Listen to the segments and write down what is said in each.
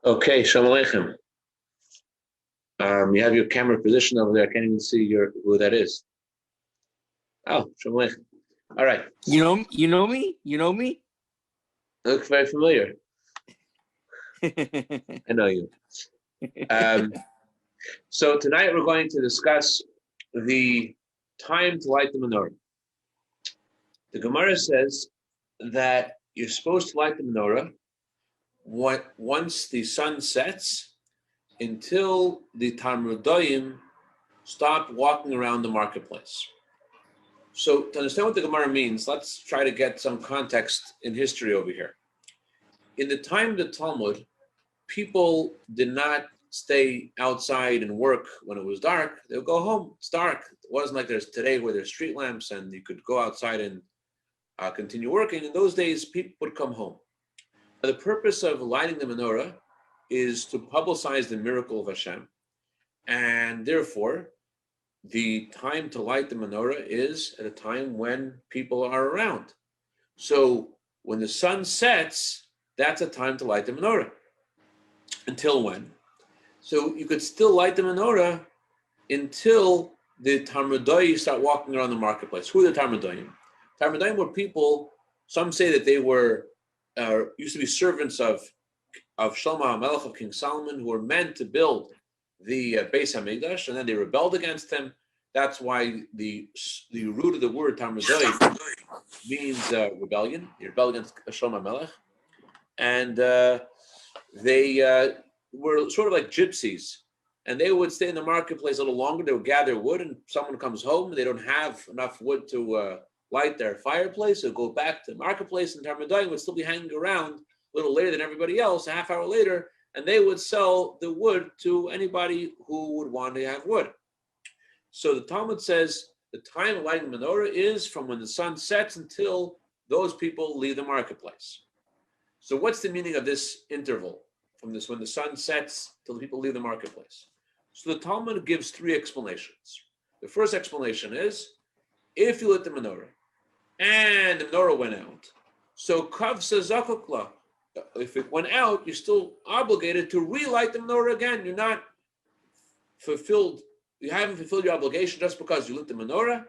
Okay, Shalom Aleichem. You have your camera position over there. I can't even see who that is. Oh, Shalom Aleichem. All right. You know me? Look very familiar. I know you. So tonight we're going to discuss the time to light the menorah. The Gemara says that you're supposed to light the menorah once the sun sets until the Talmudoyim stop walking around the marketplace. So to understand what the Gemara means, let's try to get some context in history over here. In the time of the Talmud, people did not stay outside and work when it was dark. They would go home. It's dark. It wasn't like there's today where there's street lamps and you could go outside and continue working. In those days, people would come home. The purpose of lighting the menorah is to publicize the miracle of Hashem, and therefore, the time to light the menorah is at a time when people are around. So when the sun sets, that's a time to light the menorah. Until when? So you could still light the menorah until the Talmudoyim start walking around the marketplace. Who are the Talmudoyim? Talmudoyim were people, some say that they were used to be servants of Shlomo HaMelech, of King Solomon, who were meant to build the Bais Hamikdash, and then they rebelled against him. That's why the root of the word Talmudoyim means rebellion. They rebelled against Shlomo HaMelech, and they were sort of like gypsies, and they would stay in the marketplace a little longer. They would gather wood, and someone comes home, and they don't have enough wood to light their fireplace, so go back to the marketplace, and Talmudoyim would still be hanging around a little later than everybody else, a half hour later, and they would sell the wood to anybody who would want to have wood. So the Talmud says the time of lighting the menorah is from when the sun sets until those people leave the marketplace. So what's the meaning of this interval, from this when the sun sets till the people leave the marketplace? So the Talmud gives three explanations. The first explanation is, if you lit the menorah and the menorah went out, so kavsa zakukla, if it went out, you're still obligated to relight the menorah again. You're not fulfilled, you haven't fulfilled your obligation just because you lit the menorah.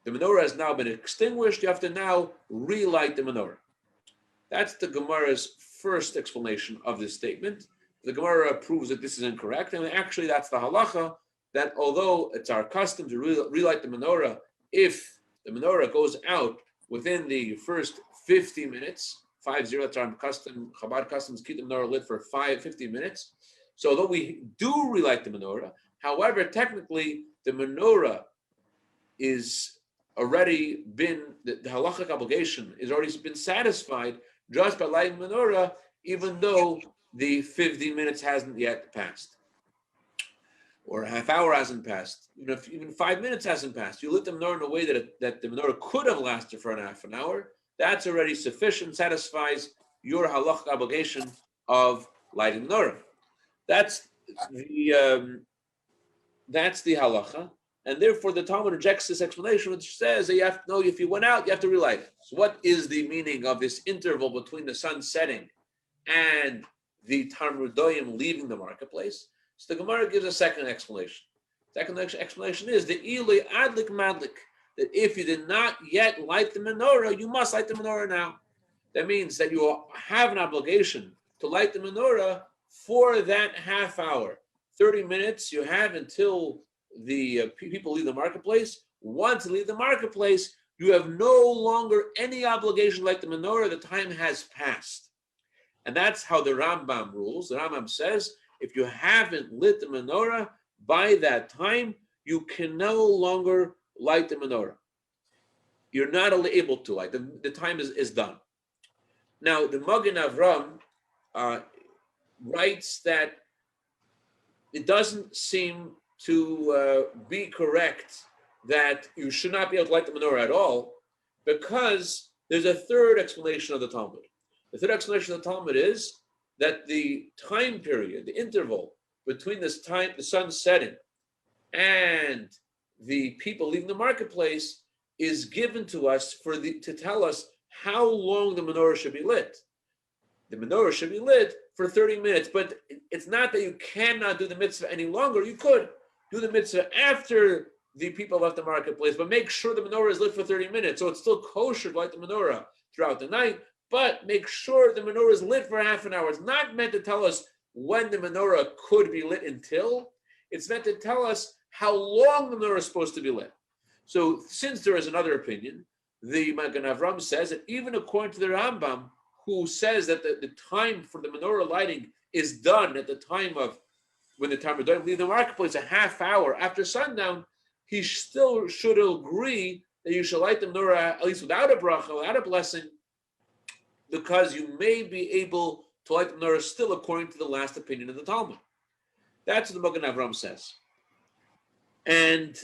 The menorah has now been extinguished. You have to now relight the menorah. That's the Gemara's first explanation of this statement. The Gemara proves that this is incorrect, and actually that's the halacha, that although it's our custom to relight the menorah, if the menorah goes out within the first 50 minutes, 50, that's our custom, Chabad customs keep the menorah lit for 50 minutes. So although we do relight the menorah, however, technically the menorah is already been, the halachic obligation is already been satisfied just by lighting the menorah, even though the 50 minutes hasn't yet passed, or a half hour hasn't passed, even 5 minutes hasn't passed. You lit the menorah in a way that the menorah could have lasted for half an hour. That's already sufficient, satisfies your halachic obligation of lighting the menorah. That's the halacha, and therefore the Talmud rejects this explanation, which says that you have to know if you went out, you have to relight it. So what is the meaning of this interval between the sun setting and the Talmudoyim leaving the marketplace? So the Gemara gives a second explanation. The second explanation is the ilui adlik madlik, that if you did not yet light the menorah, you must light the menorah now. That means that you have an obligation to light the menorah for that half hour. 30 minutes you have until the people leave the marketplace. Once they leave the marketplace, you have no longer any obligation to light the menorah. The time has passed. And that's how the Rambam rules. The Rambam says, if you haven't lit the menorah by that time, you can no longer light the menorah. You're not able to light. The time is done. Now, the Magen Avram writes that it doesn't seem to be correct that you should not be able to light the menorah at all, because there's a third explanation of the Talmud. The third explanation of the Talmud is that the time period, the interval between this time, the sun setting, and the people leaving the marketplace is given to us to tell us how long the menorah should be lit. The menorah should be lit for 30 minutes, but it's not that you cannot do the mitzvah any longer. You could do the mitzvah after the people left the marketplace, but make sure the menorah is lit for 30 minutes. So it's still kosher to light the menorah throughout the night, but make sure the menorah is lit for half an hour. It's not meant to tell us when the menorah could be lit until. It's meant to tell us how long the menorah is supposed to be lit. So since there is another opinion, the Magen Avram says that even according to the Rambam, who says that the time for the menorah lighting is done at the time of when the time of leave the marketplace, a half hour after sundown, he still should agree that you should light the menorah at least without a bracha, without a blessing, because you may be able to light the menorah still according to the last opinion of the Talmud. That's what the Magen Avram says. And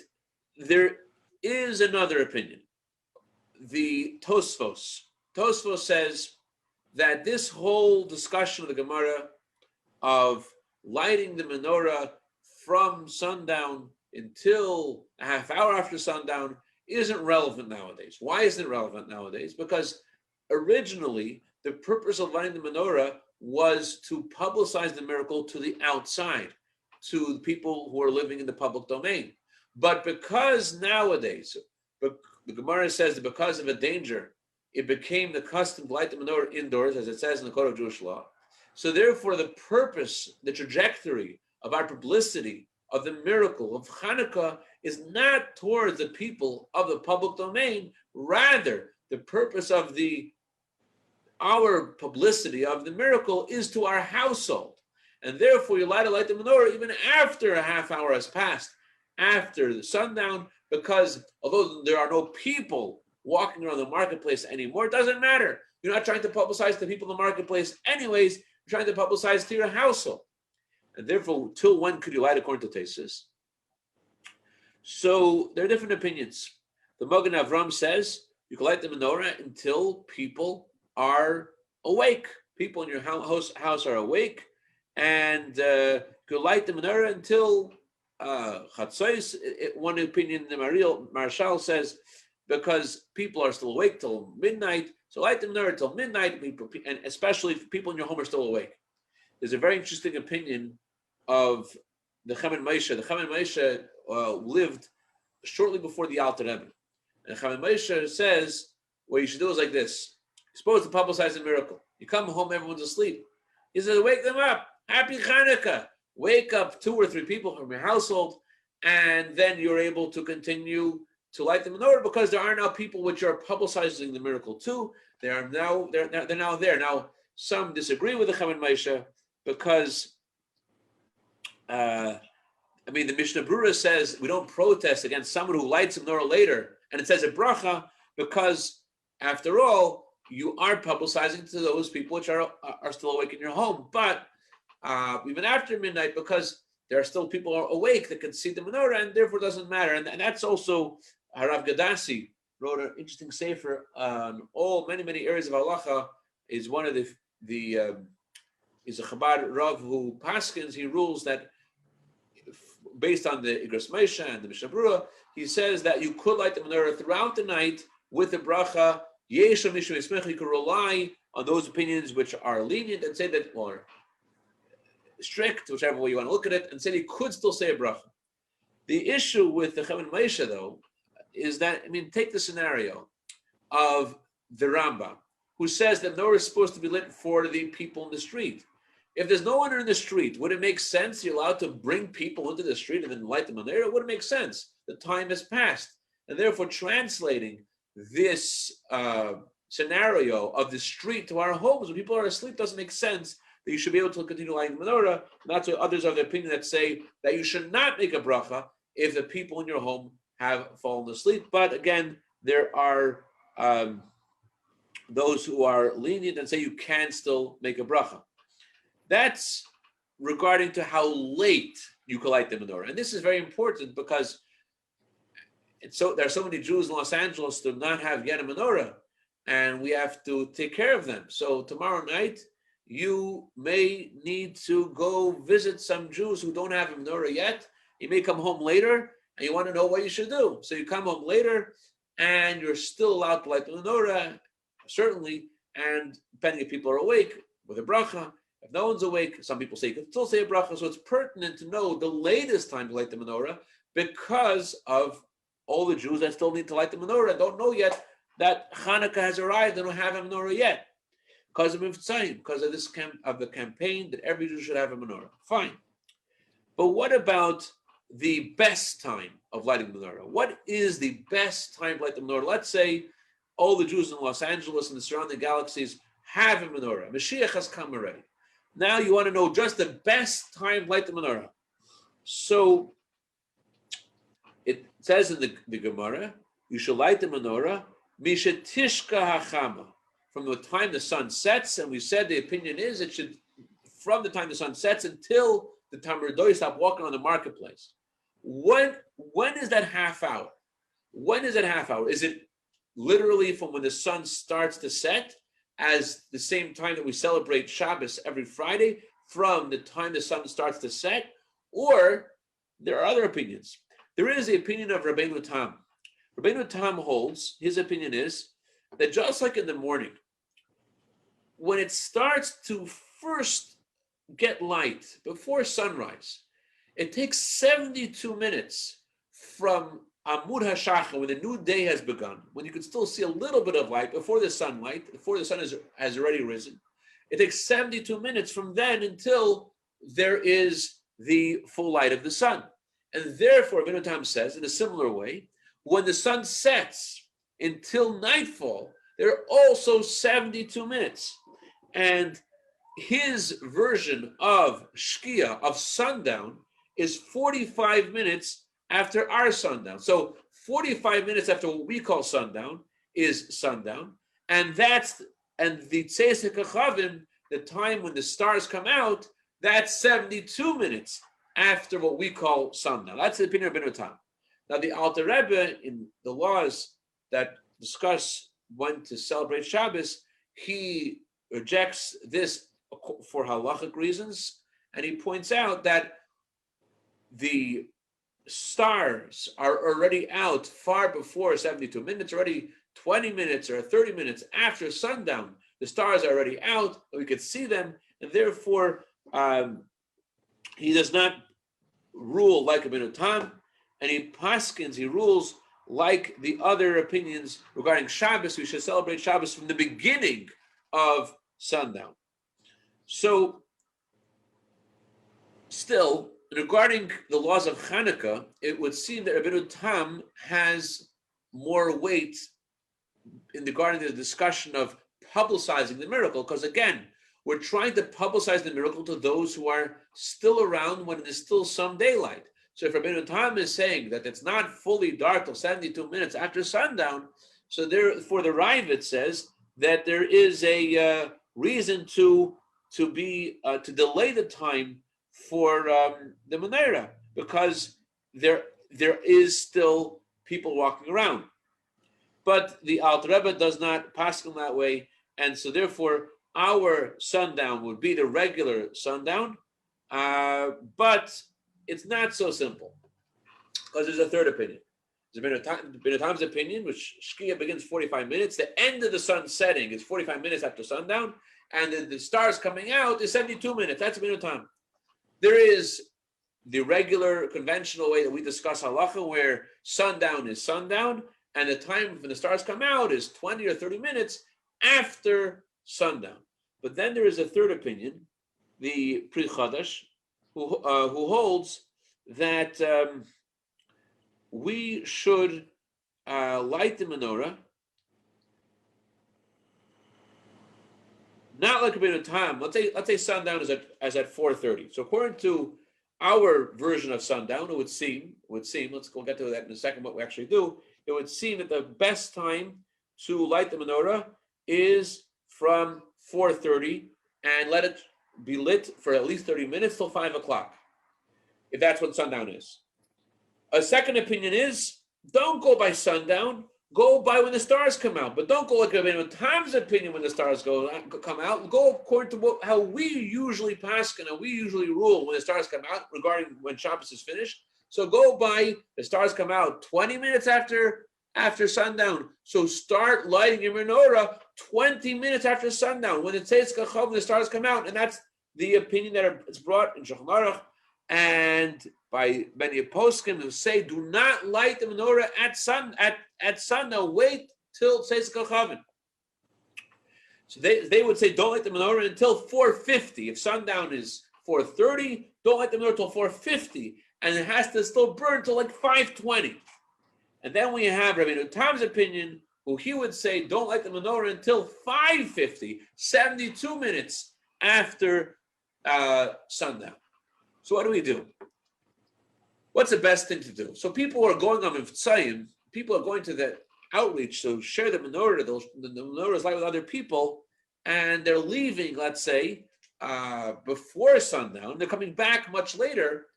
there is another opinion. The Tosfos says that this whole discussion of the Gemara of lighting the menorah from sundown until a half hour after sundown isn't relevant nowadays. Why isn't it relevant nowadays? Because originally, the purpose of lighting the menorah was to publicize the miracle to the outside, to the people who are living in the public domain. But because nowadays, the Gemara says that because of a danger, it became the custom to light the menorah indoors, as it says in the Code of Jewish Law. So therefore, the purpose, the trajectory of our publicity of the miracle of Hanukkah is not towards the people of the public domain. Rather, the purpose of our publicity of the miracle is to our household. And therefore, you're allowed to light the menorah even after a half hour has passed, after the sundown, because although there are no people walking around the marketplace anymore, it doesn't matter. You're not trying to publicize to people in the marketplace anyways, you're trying to publicize to your household. And therefore, till when could you light according to Tesis? So there are different opinions. The Magen Avram says you can light the menorah until people are awake. People in your house are awake, and you can light the menorah until Chatzos. One opinion, the Marshal says, because people are still awake till midnight, so light the menorah till midnight, and especially if people in your home are still awake. There's a very interesting opinion of the Chaim Moshe. The Chaim Moshe lived shortly before the Alter Rebbe. And Chaim Moshe says, what you should do is like this. You're supposed to publicize a miracle. You come home, everyone's asleep. He says, wake them up. Happy Hanukkah. Wake up 2 or 3 people from your household, and then you're able to continue to light the menorah, because there are now people which are publicizing the miracle too. They're now there. Now, some disagree with the Chaim Moshe because, the Mishnah Berurah says we don't protest against someone who lights a menorah later, and it says a bracha, because after all, you are publicizing to those people which are still awake in your home. But even after midnight, because there are still people awake that can see the menorah, and therefore it doesn't matter. And that's also Harav Gadasi wrote an interesting sefer on many areas of halacha. Is one of is a Chabad Rav who paskins. He rules that based on the Igros Moshe and the Mishnah Berurah, he says that you could light the menorah throughout the night with the bracha. Yesha Mishum Yismech. You could rely on those opinions which are lenient and say that, or strict, whichever way you want to look at it, and say he could still say a bracha. The issue with the Chaim Moshe, though, is that, take the scenario of the Rambam, who says that menorah is supposed to be lit for the people in the street. If there's no one in the street, would it make sense you're allowed to bring people into the street and then light the menorah? It wouldn't make sense. The time has passed. And therefore, translating this scenario of the street to our homes when people are asleep doesn't make sense, that you should be able to continue lighting the menorah. And that's why others are of the opinion that say that you should not make a bracha if the people in your home have fallen asleep. But again, there are those who are lenient and say you can still make a bracha. That's regarding to how late you can light the menorah. And this is very important because there are so many Jews in Los Angeles who do not have yet a menorah, and we have to take care of them. So tomorrow night, you may need to go visit some Jews who don't have a menorah yet. You may come home later, and you want to know what you should do. So you come home later, and you're still allowed to light the menorah, certainly, and depending if people are awake, with a bracha, If no one's awake, some people say you can still say a bracha. So it's pertinent to know the latest time to light the menorah because of all the Jews that still need to light the menorah and don't know yet that Hanukkah has arrived. They don't have a menorah yet because of Mivtzayim, because of the campaign that every Jew should have a menorah. Fine. But what about the best time of lighting the menorah? What is the best time to light the menorah? Let's say all the Jews in Los Angeles and the surrounding galaxies have a menorah. Mashiach has come already. Now you want to know just the best time to light the menorah. So it says in the Gemara, you should light the menorah mishetishka hachama, from the time the sun sets, and we said the opinion is it should from the time the sun sets until the Tamridoi stop walking on the marketplace. When is that half hour? When is that half hour? Is it literally from when the sun starts to set, as the same time that we celebrate Shabbos every Friday, from the time the sun starts to set? Or there are other opinions. There is the opinion of Rabbi Tam. Rabbi Tam holds, his opinion is, that just like in the morning, when it starts to first get light before sunrise, it takes 72 minutes from Amud HaShachar, when the new day has begun, when you can still see a little bit of light before the sun has already risen. It takes 72 minutes from then until there is the full light of the sun. And therefore, Rabbi Tam says, in a similar way, when the sun sets until nightfall, there are also 72 minutes. And his version of Shkia, of sundown, is 45 minutes after our sundown. So 45 minutes after what we call sundown is sundown. And the Tzeis HaKachavim, the time when the stars come out, that's 72 minutes after what we call sundown. That's the opinion of Rabbi Tam. Now the Alter Rebbe, in the laws that discuss when to celebrate Shabbos, he rejects this for halachic reasons, and he points out that the stars are already out far before 72 minutes, already 20 minutes or 30 minutes after sundown. The stars are already out, we could see them, and therefore he does not rule like Rabbi Tam, and he rules like the other opinions regarding Shabbos. We should celebrate Shabbos from the beginning of sundown. So, still, regarding the laws of Hanukkah, it would seem that Rabbi Tam has more weight regarding the discussion of publicizing the miracle, because again, we're trying to publicize the miracle to those who are still around when it is still some daylight. So if Rabbi Tam is saying that it's not fully dark till 72 minutes after sundown, so therefore the Ravid says that there is a reason to delay the time for the Menorah, because there is still people walking around. But the Alter Rebbe does not pass them that way, and so therefore our sundown would be the regular sundown, but it's not so simple, because there's a third opinion. There's Rabbi Tam's opinion, which Shkia begins 45 minutes. The end of the sun setting is 45 minutes after sundown, and the stars coming out is 72 minutes. That's Rabbi Tam. There is the regular conventional way that we discuss halacha, where sundown is sundown, and the time when the stars come out is 20 or 30 minutes after sundown. But then there is a third opinion, the Pri Chadash, who holds that we should light the menorah not like Rabbi Tam. Let's say sundown is at 4:30. So according to our version of sundown, it would seem. We'll get to that in a second. What we actually do, it would seem that the best time to light the menorah is from 4:30 and let it be lit for at least 30 minutes till 5 o'clock, if that's what sundown is. A second opinion is, don't go by sundown, go by when the stars come out, but don't go like Rabbi Tam's opinion when the stars come out. Go according to how we usually paskin and we usually rule when the stars come out regarding when Shabbos is finished. So go by the stars come out 20 minutes after sundown. So start lighting your menorah 20 minutes after sundown when it says Cashapp, the stars come out, and the opinion that it's brought in Shulchan Aruch and by many poskim who say, do not light the menorah at sundown. Wait till Tzeis Kochavim. So they would say, don't light the menorah until 4:50. If sundown is 4:30, don't light the menorah until 4:50, and it has to still burn till like 5:20. And then we have Rabbi Nutam's opinion, who he would say, don't light the menorah until 5:50, 72 minutes after sundown. So what do we do? What's the best thing to do? So people are going on Mivtzayim, people are going to the outreach to share the menorah, the menorah is light with other people, and they're leaving, let's say, before sundown. They're coming back much later.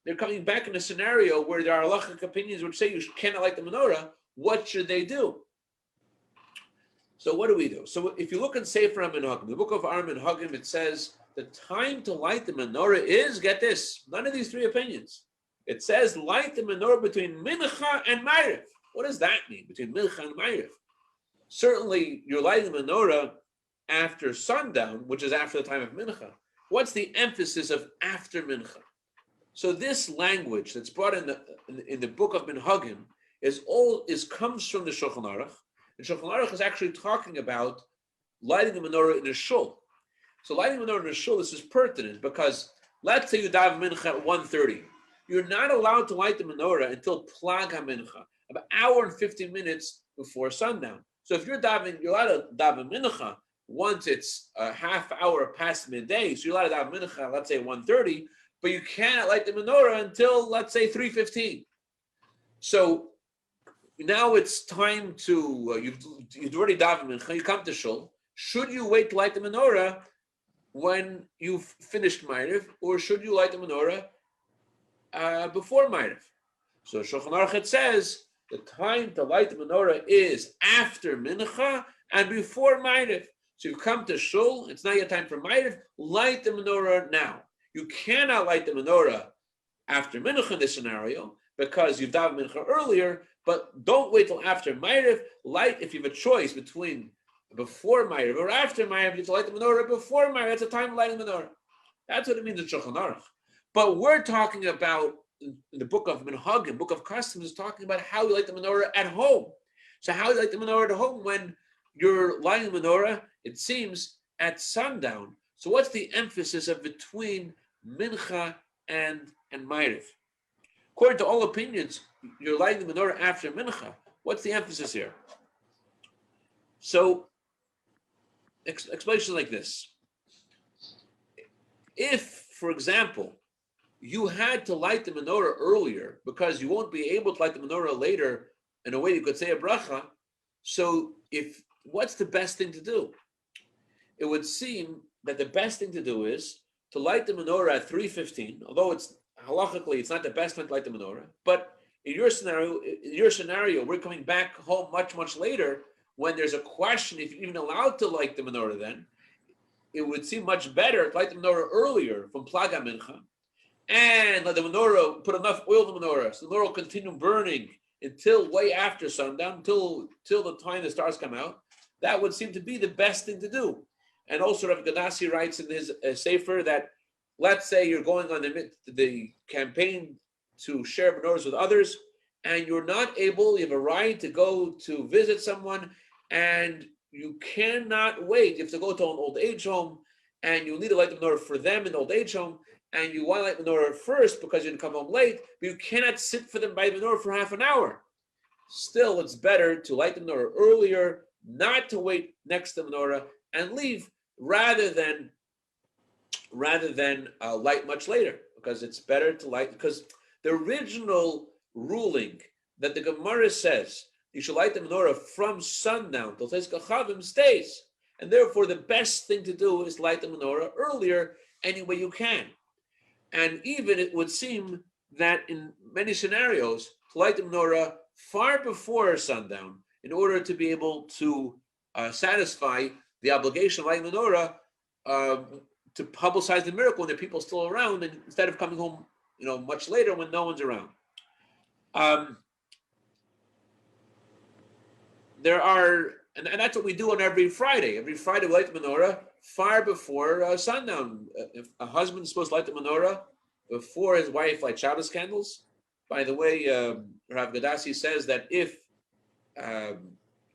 They're coming back in a scenario where there are halachic opinions which say you cannot light the menorah. What should they do? So what do we do? So if you look in Sefer HaMenhagim, the book of Ar Menhagim, it says the time to light the menorah is, get this, none of these three opinions. It says light the menorah between Mincha and Ma'ariv. What does that mean, between Mincha and Ma'ariv? Certainly, you're lighting the menorah after sundown, which is after the time of Mincha. What's the emphasis of after Mincha? So this language that's brought in the book of Menhagim comes from the Shulchan Aruch. And Shulchan Aruch is actually talking about lighting the menorah in a shul. So lighting the menorah in a shul, this is pertinent because let's say you daven Mincha at 1:30. You're not allowed to light the menorah until Plag HaMincha, about an hour and 50 minutes before sundown. So if you're allowed to daven Mincha once it's a half hour past midday, so you're allowed to daven Mincha, let's say 1:30, but you cannot light the menorah until, let's say, 3:15. So now it's time to, you've already davened Mincha, you come to shul. Should you wait to light the menorah when you've finished Ma'ariv, or should you light the menorah before Ma'ariv? So Shulchan Aruch, it says the time to light the menorah is after Mincha and before Ma'ariv. So you come to shul, it's not yet time for Ma'ariv, light the menorah now. You cannot light the menorah after Mincha in this scenario because you've davened Mincha earlier, but don't wait till after Ma'ariv. Light, if you have a choice between before Ma'ariv or after Ma'ariv, you have to light the menorah before Ma'ariv. That's the time of lighting the menorah. That's what it means in Shulchan Aruch. But we're talking about, in the book of Menhagim, book of customs, is talking about how you light the menorah at home. So how you light the menorah at home when you're lighting the menorah, it seems, at sundown. So what's the emphasis of between Mincha and Ma'ariv? According to all opinions, you're lighting the menorah after Mincha. What's the emphasis here? So, explanation like this. If, for example, you had to light the menorah earlier because you won't be able to light the menorah later in a way you could say a bracha, so what's the best thing to do? It would seem that the best thing to do is to light the menorah at 3:15, although it's halachically it's not the best time to light the menorah, but in your scenario, we're coming back home much, much later when there's a question if you're even allowed to light the menorah then. It would seem much better to light the menorah earlier from Plag HaMincha and let the menorah, put enough oil in the menorah so the menorah will continue burning until way after sundown, till the time the stars come out. That would seem to be the best thing to do. And also Rav Gadassi writes in his sefer that let's say you're going on the campaign to share menorahs with others and you're not able, you have a right to go to visit someone and you cannot wait. You have to go to an old age home and you need to light the menorah for them in the old age home and you want to light the menorah first because you didn't come home late, but you cannot sit for them by the menorah for half an hour. Still, it's better to light the menorah earlier, not to wait next to the menorah and leave rather than light much later, because it's better to light, because the original ruling that the Gemara says you should light the menorah from sundown till Tzeis Kochavim stays, and therefore the best thing to do is light the menorah earlier any way you can. And even it would seem that in many scenarios to light the menorah far before sundown in order to be able to satisfy the obligation of lighting the menorah, to publicize the miracle when there are people still around, and instead of coming home, much later when no one's around. There are, and that's what we do on every Friday. Every Friday we light the menorah far before sundown. If a husband is supposed to light the menorah before his wife lights Shabbos candles. By the way, Rav Gadassi says that if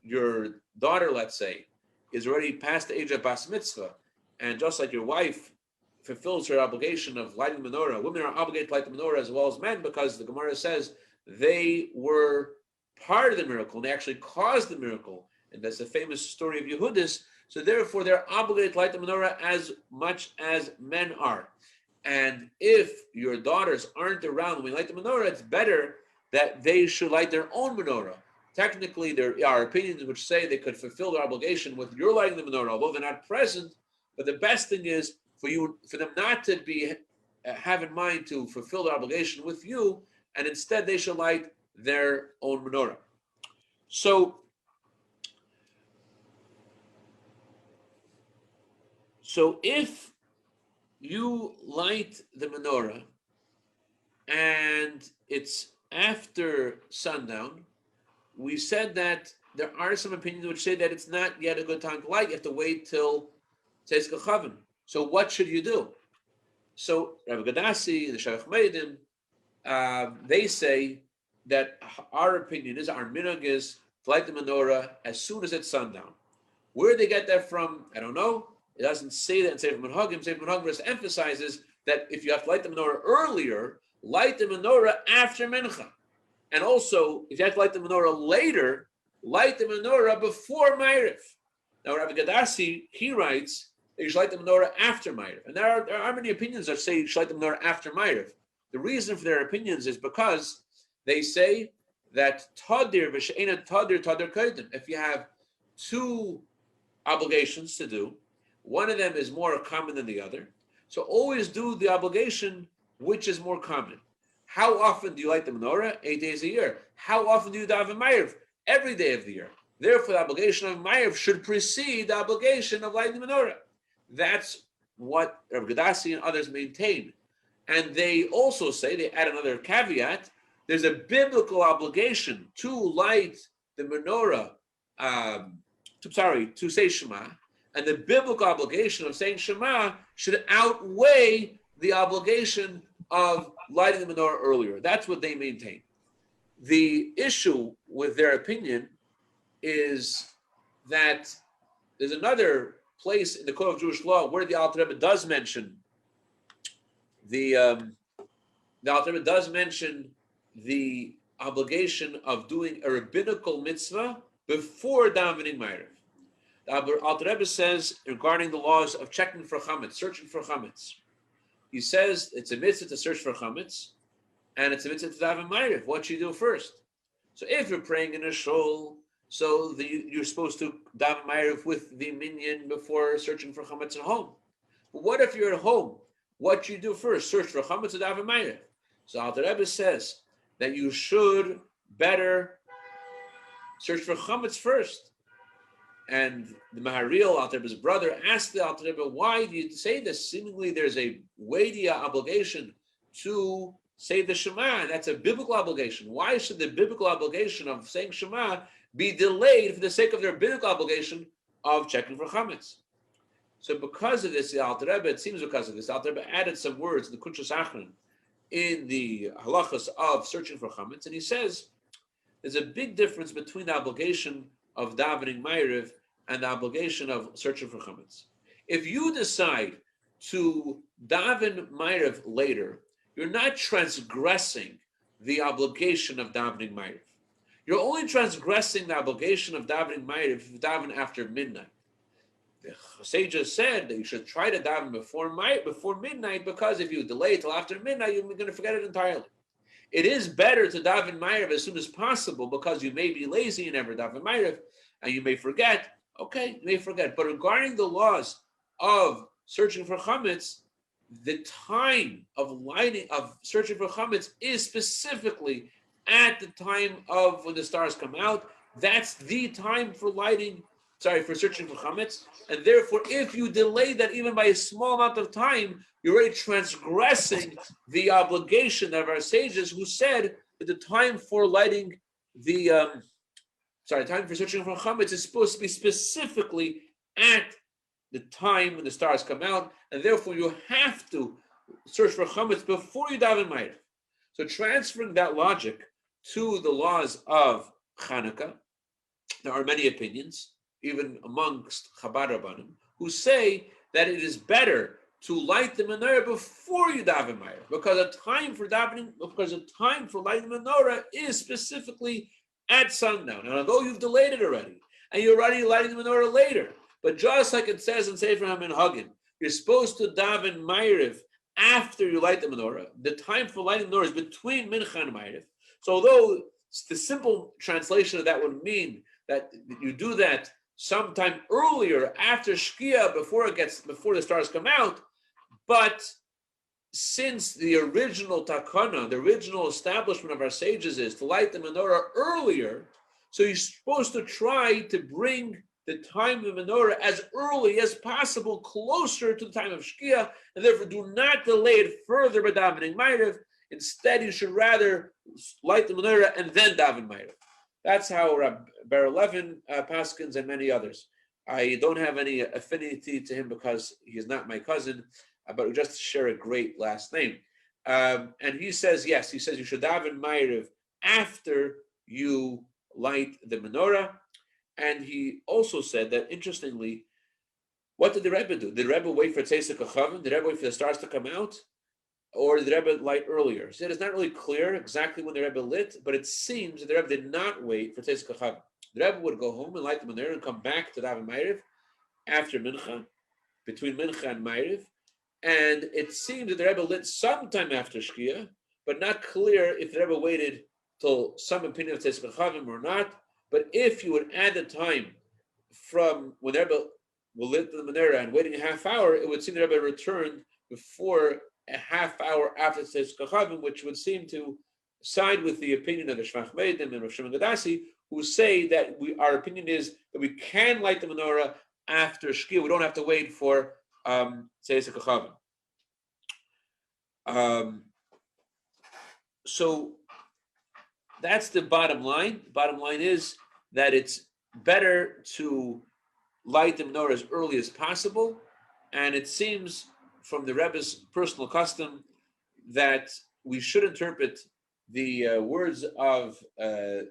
your daughter, let's say, is already past the age of bas mitzvah, and just like your wife fulfills her obligation of lighting the menorah, women are obligated to light the menorah as well as men, because the Gemara says they were part of the miracle, and they actually caused the miracle. And that's the famous story of Yehudis. So therefore, they're obligated to light the menorah as much as men are. And if your daughters aren't around when we light the menorah, it's better that they should light their own menorah. Technically, there are opinions which say they could fulfill their obligation with your lighting the menorah, although they're not present. But the best thing is for them not to be have in mind to fulfill their obligation with you, and instead they should light their own menorah. So if you light the menorah and it's after sundown, we said that there are some opinions which say that it's not yet a good time to light. You have to wait till Tzeiz Kachavim. So what should you do? So Rabbi Gadassi, the Shayach Meidim, they say that our opinion is, our minhag is to light the menorah as soon as it's sundown. Where they get that from, I don't know. It doesn't say that in Sefer Menhagim. Sefer Menhagim emphasizes that if you have to light the menorah earlier, light the menorah after mincha. And also, if you have to light the menorah later, light the menorah before Ma'ariv. Now, Rabbi Gadassi, he writes that you should light the menorah after Ma'ariv. And there are many opinions that say you should light the menorah after Ma'ariv. The reason for their opinions is because they say that tadir v'she'ena tadir kodim. If you have two obligations to do, one of them is more common than the other, so always do the obligation which is more common. How often do you light the menorah? 8 days a year. How often do you daven Ma'ariv? Every day of the year. Therefore, the obligation of Ma'ariv should precede the obligation of lighting the menorah. That's what Rav Gadassi and others maintain. And they also say, they add another caveat, there's a biblical obligation to light the menorah, to say Shema, and the biblical obligation of saying Shema should outweigh the obligation of lighting the menorah earlier. That's what they maintain. The issue with their opinion is that there's another place in the Code of Jewish Law where the Alter Rebbe does mention the Alter Rebbe does mention the obligation of doing a rabbinical mitzvah before davening Ma'ariv. The Alter Rebbe says regarding the laws of checking for chametz, searching for chametz. He says it's a mitzvah to search for chametz, and it's a mitzvah to daven Ma'ariv. What should you do first? So if you're praying in a shul, so you're supposed to daven Ma'ariv with the minyan before searching for chametz at home. But what if you're at home? What should you do first? Search for chametz or daven Ma'ariv? So Alter Rebbe says that you should better search for chametz first. And the Maharil, Alter Rebbe's brother, asked the Alter Rebbe, why do you say this? Seemingly there's a weightier obligation to say the Shema, and that's a biblical obligation. Why should the biblical obligation of saying Shema be delayed for the sake of their biblical obligation of checking for chametz? So because of this, the Alter Rebbe, it seems because of this, the Alter Rebbe added some words in the Kunshas Achron in the halachas of searching for chametz, and he says there's a big difference between the obligation of davening Ma'ariv and the obligation of searching for chametz. If you decide to daven Ma'ariv later, you're not transgressing the obligation of davening Ma'ariv. You're only transgressing the obligation of davening Ma'ariv if you daven after midnight. The sages said that you should try to daven before midnight, because if you delay till after midnight, you're going to forget it entirely. It is better to daven Ma'ariv as soon as possible, because you may be lazy and never daven Ma'ariv, and you may forget. Okay, you may forget. But regarding the laws of searching for chametz, the time of searching for chametz is specifically at the time of when the stars come out. That's the time for searching for chametz. And therefore, if you delay that even by a small amount of time, you're already transgressing the obligation of our sages who said that the time for lighting time for searching for chametz is supposed to be specifically at the time when the stars come out, and therefore you have to search for chametz before you daven Ma'ariv. So transferring that logic to the laws of Hanukkah, there are many opinions, even amongst Chabad Rabbanim, who say that it is better to light the menorah before you daven Ma'ariv, because the time for lighting the menorah is specifically at sundown. And although you've delayed it already, and you're already lighting the menorah later, but just like it says in Sefer HaMinhagim, you're supposed to daven Ma'ariv after you light the menorah. The time for lighting the menorah is between Mincha and Ma'ariv. So although the simple translation of that would mean that you do that sometime earlier after Shkia, before the stars come out, but since the original takana, the original establishment of our sages is to light the menorah earlier, so you're supposed to try to bring the time of menorah as early as possible, closer to the time of Shkia, and therefore do not delay it further by davening Ma'ariv. Instead, you should rather light the menorah and then daven Ma'ariv. That's how Rabbi Levin paskins and many others. I don't have any affinity to him because he's not my cousin, but we just share a great last name. And he says, yes, he says you should daven Ma'ariv after you light the menorah. And he also said that, interestingly, what did the Rebbe do? Did the Rebbe wait for Tzeitzei Kachavim? Did the Rebbe wait for the stars to come out? Or did the Rebbe light earlier? He said it's not really clear exactly when the Rebbe lit, but it seems that the Rebbe did not wait for Tzeitzei Kachavim. The Rebbe would go home and light the menorah and come back to daven Ma'ariv after Mincha, between Mincha and Ma'ariv. And it seems that the Rebbe lit sometime after Shkia, but not clear if the Rebbe waited till some opinion of Tzeitzei Kachavim or not. But if you would add the time from when the Rebbe will lit the menorah and waiting a half hour, it would seem the Rebbe returned before a half hour after Tzeitzei Kachavim, which would seem to side with the opinion of the Shvach Meidim and Rav Shimon Gadasi, who say that our opinion is that we can light the menorah after Shkia. We don't have to wait for Tzeitzei Kachavim. So that's the bottom line. The bottom line is that it's better to light the menorah as early as possible, and it seems from the Rebbe's personal custom that we should interpret the words of the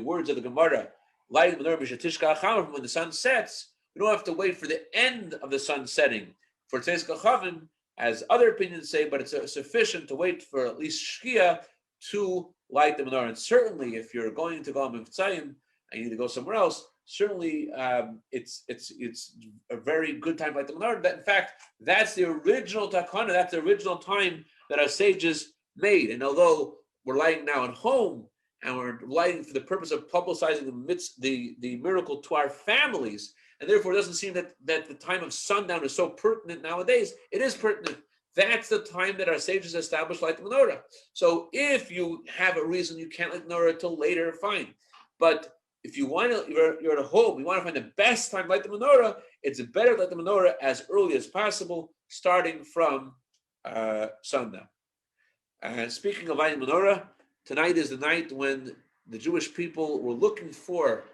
words of the Gemara, lighting the menorah b'shatishka achavim, when the sun sets. We don't have to wait for the end of the sun setting for Tzeitzei Kachavim, as other opinions say, but it's sufficient to wait for at least Shkia to light the menorah. And certainly, if you're going to go on Mivtzayim and you need to go somewhere else, certainly it's a very good time to light the menorah. That, in fact, that's the original takana, that's the original time that our sages made. And although we're lighting now at home and we're lighting for the purpose of publicizing the miracle to our families, and therefore it doesn't seem that the time of sundown is so pertinent nowadays, it is pertinent. That's the time that our sages established light the menorah. So if you have a reason you can't light the menorah until later, fine. But if you want to, you're at home, you want to find the best time to light the menorah, it's better to light the menorah as early as possible, starting from sundown. And speaking of lighting menorah, tonight is the night when the Jewish people were looking for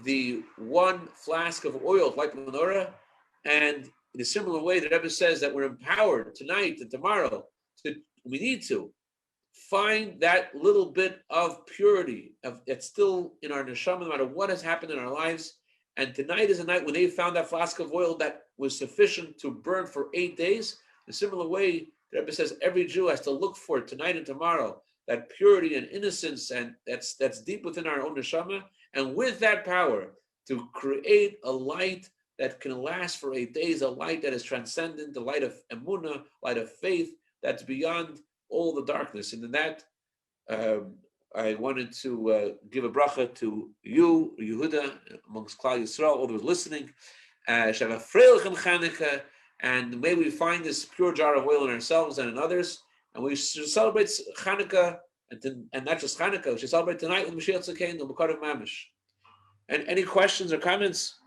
the one flask of oil to light the menorah, and in a similar way, the Rebbe says that we're empowered tonight and tomorrow. We need to find that little bit of purity that's still in our neshama, no matter what has happened in our lives. And tonight is a night when they found that flask of oil that was sufficient to burn for 8 days. In a similar way, the Rebbe says every Jew has to look for tonight and tomorrow that purity and innocence, and that's deep within our own neshama. And with that power to create a light that can last for 8 days, a light that is transcendent, the light of emunah, light of faith, that's beyond all the darkness. And in that, I wanted to give a bracha to you, Yehuda, amongst Klal Yisrael, all those listening. Have a farbrengen Hanukkah, and may we find this pure jar of oil in ourselves and in others. And we should celebrate Hanukkah, and not just Hanukkah, we should celebrate tonight with Mashiach Tzidkeinu, the Makar of Mamish. And any questions or comments?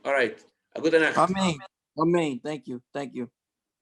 All right. A good night. Amen. Amen. Thank you. Thank you.